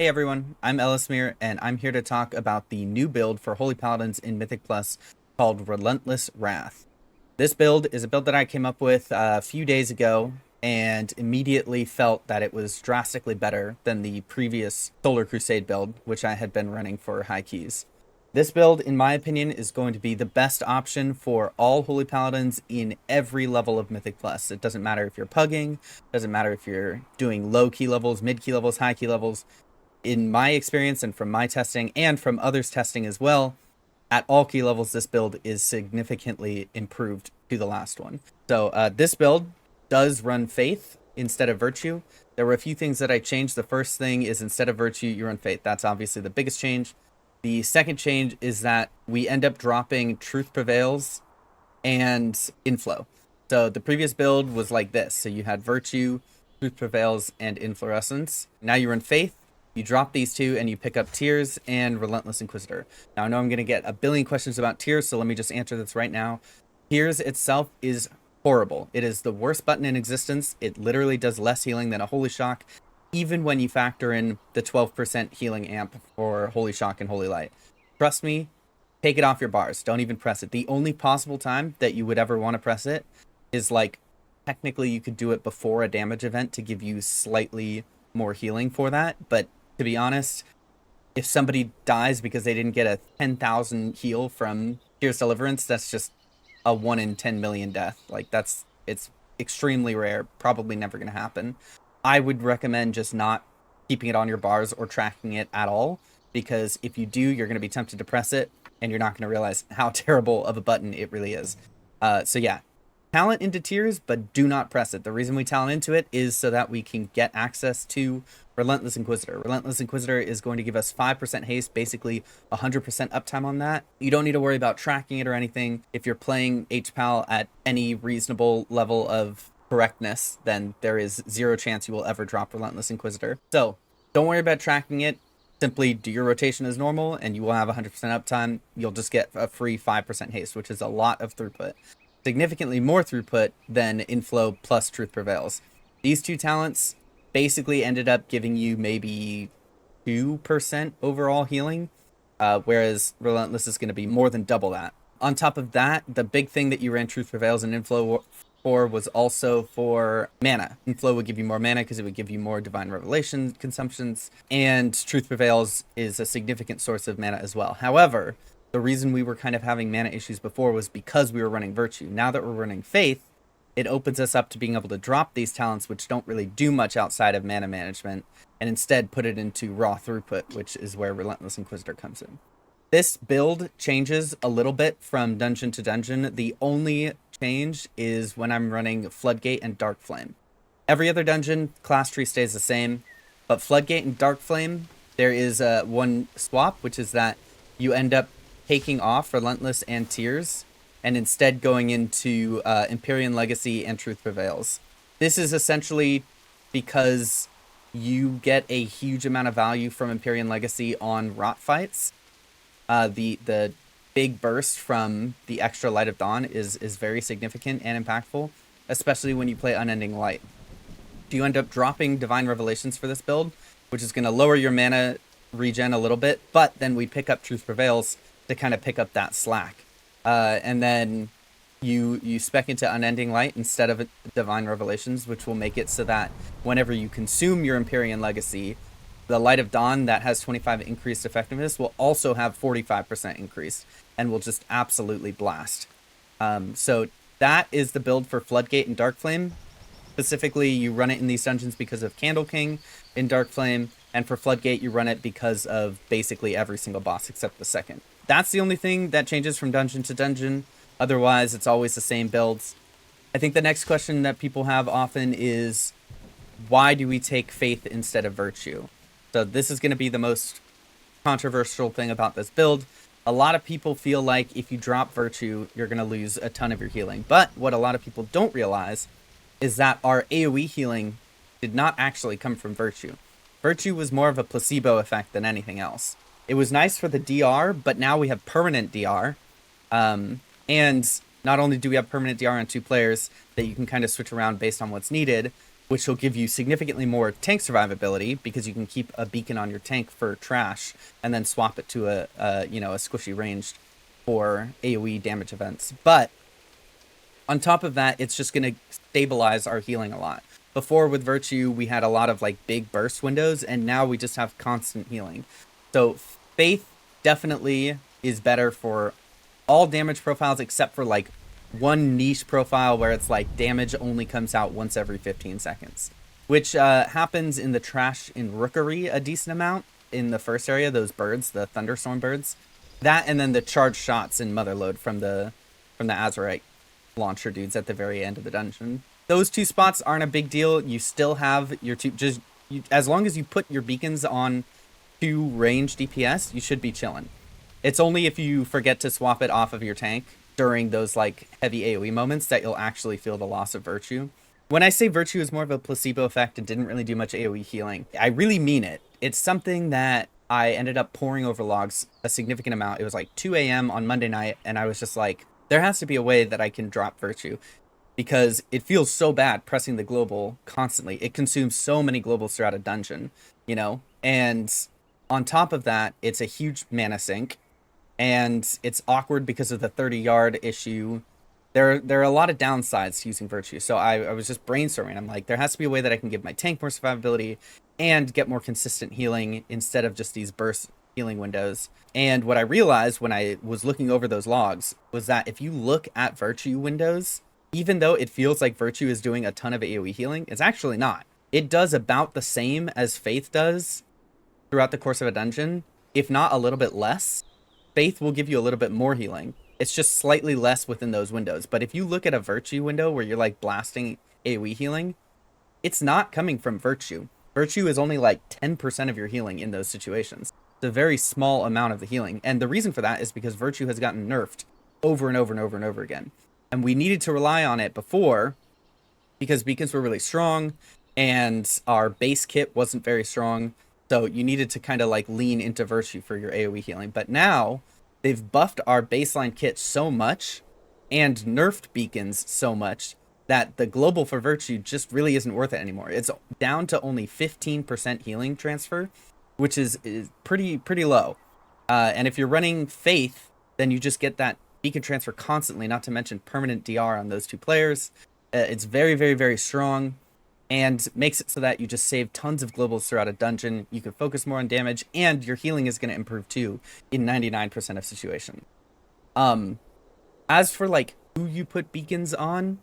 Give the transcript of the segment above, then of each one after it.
Hey everyone, I'm Ellesmere, and I'm here to talk about the new build for Holy Paladins in Mythic Plus called Relentless Wrath. This build is a build that I came up with a few days ago and immediately felt that it was drastically better than the previous Solar Crusade build, which I had been running for high keys. This build, in my opinion, is going to be the best option for all Holy Paladins in every level of Mythic Plus. It doesn't matter if you're pugging, doesn't matter if you're doing low key levels, mid key levels, high key levels. In my experience and from my testing and from others' testing as well, at all key levels, this build is significantly improved to the last one. So this build does run Faith instead of Virtue. There were a few things that I changed. The first thing is instead of Virtue, you run Faith. That's obviously the biggest change. The second change is that we end up dropping Truth Prevails and Inflow. So the previous build was like this. So you had Virtue, Truth Prevails, and Inflorescence. Now you run Faith. You drop these two and you pick up Tears and Relentless Inquisitor. Now I know I'm going to get a billion questions about Tears, so let me just answer this right now. Tears itself is horrible. It is the worst button in existence. It literally does less healing than a Holy Shock, even when you factor in the 12% healing amp for Holy Shock and Holy Light. Trust me, take it off your bars. Don't even press it. The only possible time that you would ever want to press it is like, technically you could do it before a damage event to give you slightly more healing for that, but to be honest, if somebody dies because they didn't get a 10,000 heal from Tears Deliverance, that's just a 1 in 10 million death. Like, it's extremely rare, probably never going to happen. I would recommend just not keeping it on your bars or tracking it at all, because if you do, you're going to be tempted to press it, and you're not going to realize how terrible of a button it really is. So yeah, talent into Tears, but do not press it. The reason we talent into it is so that we can get access to Relentless Inquisitor. Relentless Inquisitor is going to give us 5% haste, basically 100% uptime on that. You don't need to worry about tracking it or anything. If you're playing Hpal at any reasonable level of correctness, then there is zero chance you will ever drop Relentless Inquisitor. So don't worry about tracking it. Simply do your rotation as normal and you will have 100% uptime. You'll just get a free 5% haste, which is a lot of throughput. Significantly more throughput than Inflow plus Truth Prevails. These two talents basically ended up giving you maybe 2% overall healing, whereas Relentless is going to be more than double that. On top of that, the big thing that you ran Truth Prevails and Inflow for was also for mana. Inflow would give you more mana because it would give you more Divine Revelation consumptions, and Truth Prevails is a significant source of mana as well. However, the reason we were kind of having mana issues before was because we were running Virtue. Now that we're running Faith, it opens us up to being able to drop these talents, which don't really do much outside of mana management, and instead put it into raw throughput, which is where Relentless Inquisitor comes in. This build changes a little bit from dungeon to dungeon. The only change is when I'm running Floodgate and Dark Flame. Every other dungeon, class tree stays the same, but Floodgate and Dark Flame, there is one swap, which is that you end up taking off Relentless and Tears, and instead going into Empyrean Legacy and Truth Prevails. This is essentially because you get a huge amount of value from Empyrean Legacy on rot fights. The big burst from the extra Light of Dawn is very significant and impactful, especially when you play Unending Light. You end up dropping Divine Revelations for this build, which is going to lower your mana regen a little bit, but then we pick up Truth Prevails to kind of pick up that slack. And then you spec into Unending Light instead of Divine Revelations, which will make it so that whenever you consume your Empyrean Legacy, the Light of Dawn that has 25 increased effectiveness will also have 45% increase and will just absolutely blast. So that is the build for Floodgate and Dark Flame. Specifically, you run it in these dungeons because of Candle King in Dark Flame, and for Floodgate, you run it because of basically every single boss except the second. That's the only thing that changes from dungeon to dungeon. Otherwise, it's always the same builds. I think the next question that people have often is, why do we take Faith instead of Virtue? So this is going to be the most controversial thing about this build. A lot of people feel like if you drop Virtue, you're going to lose a ton of your healing. But what a lot of people don't realize is that our AoE healing did not actually come from Virtue. Virtue was more of a placebo effect than anything else. It was nice for the DR, but now we have permanent DR. And not only do we have permanent DR on 2 players that you can kind of switch around based on what's needed, which will give you significantly more tank survivability because you can keep a beacon on your tank for trash and then swap it to a squishy ranged for AoE damage events. But on top of that, it's just going to stabilize our healing a lot. Before with Virtue, we had a lot of like big burst windows, and now we just have constant healing. So Faith definitely is better for all damage profiles except for like one niche profile where it's like damage only comes out once every 15 seconds, which happens in the trash in Rookery a decent amount in the first area, those birds, the thunderstorm birds. That and then the charged shots in Motherlode from the Azurite launcher dudes at the very end of the dungeon. Those two spots aren't a big deal. You still have your two, as long as you put your beacons on 2 range DPS, you should be chilling. It's only if you forget to swap it off of your tank during those like heavy AoE moments that you'll actually feel the loss of Virtue. When I say Virtue is more of a placebo effect and didn't really do much AoE healing, I really mean it. It's something that I ended up pouring over logs a significant amount. It was like 2 a.m. on Monday night, and I was just like, there has to be a way that I can drop Virtue because it feels so bad pressing the global constantly. It consumes so many globals throughout a dungeon, you know? And on top of that, it's a huge mana sink, and it's awkward because of the 30-yard issue. There are a lot of downsides to using Virtue, so I was just brainstorming. I'm like, there has to be a way that I can give my tank more survivability and get more consistent healing instead of just these burst healing windows. And what I realized when I was looking over those logs was that if you look at Virtue windows, even though it feels like Virtue is doing a ton of AoE healing, it's actually not. It does about the same as Faith does throughout the course of a dungeon, if not a little bit less. Faith will give you a little bit more healing. It's just slightly less within those windows. But if you look at a Virtue window where you're like blasting AoE healing, it's not coming from Virtue. Virtue is only like 10% of your healing in those situations. It's a very small amount of the healing. And the reason for that is because Virtue has gotten nerfed over and over and over and over again. And we needed to rely on it before because beacons were really strong and our base kit wasn't very strong. So you needed to kind of like lean into Virtue for your AoE healing. But now they've buffed our baseline kit so much and nerfed beacons so much that the global for Virtue just really isn't worth it anymore. It's down to only 15% healing transfer, which is pretty low. And if you're running Faith, then you just get that beacon transfer constantly, not to mention permanent DR on those two players. It's very, very, very strong and makes it so that you just save tons of globals throughout a dungeon. You can focus more on damage, and your healing is going to improve too in 99% of situations. As for like who you put beacons on,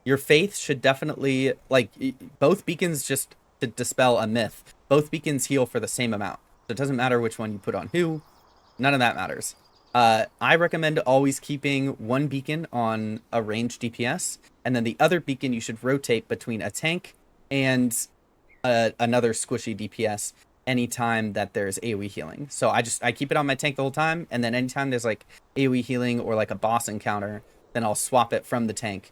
your Faith should definitely, like, both beacons, just to dispel a myth, both beacons heal for the same amount. So it doesn't matter which one you put on who. None of that matters. I recommend always keeping one beacon on a ranged DPS, and then the other beacon you should rotate between a tank and another squishy DPS anytime that there's AoE healing. So I keep it on my tank the whole time, and then anytime there's like AoE healing or like a boss encounter, then I'll swap it from the tank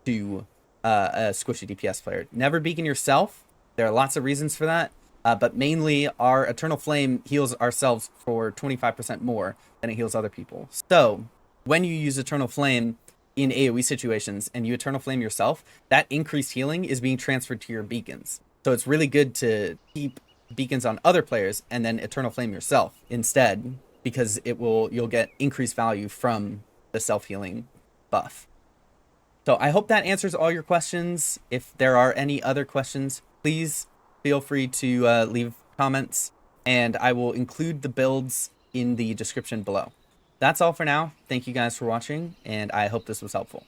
to a squishy DPS player. Never beacon yourself. There are lots of reasons for that, but mainly our Eternal Flame heals ourselves for 25% more than it heals other people. So when you use Eternal Flame in AoE situations and you Eternal Flame yourself, that increased healing is being transferred to your beacons. So it's really good to keep beacons on other players and then Eternal Flame yourself instead, because you'll get increased value from the self-healing buff. So I hope that answers all your questions. If there are any other questions, please feel free to leave comments, and I will include the builds in the description below. That's all for now. Thank you guys for watching, and I hope this was helpful.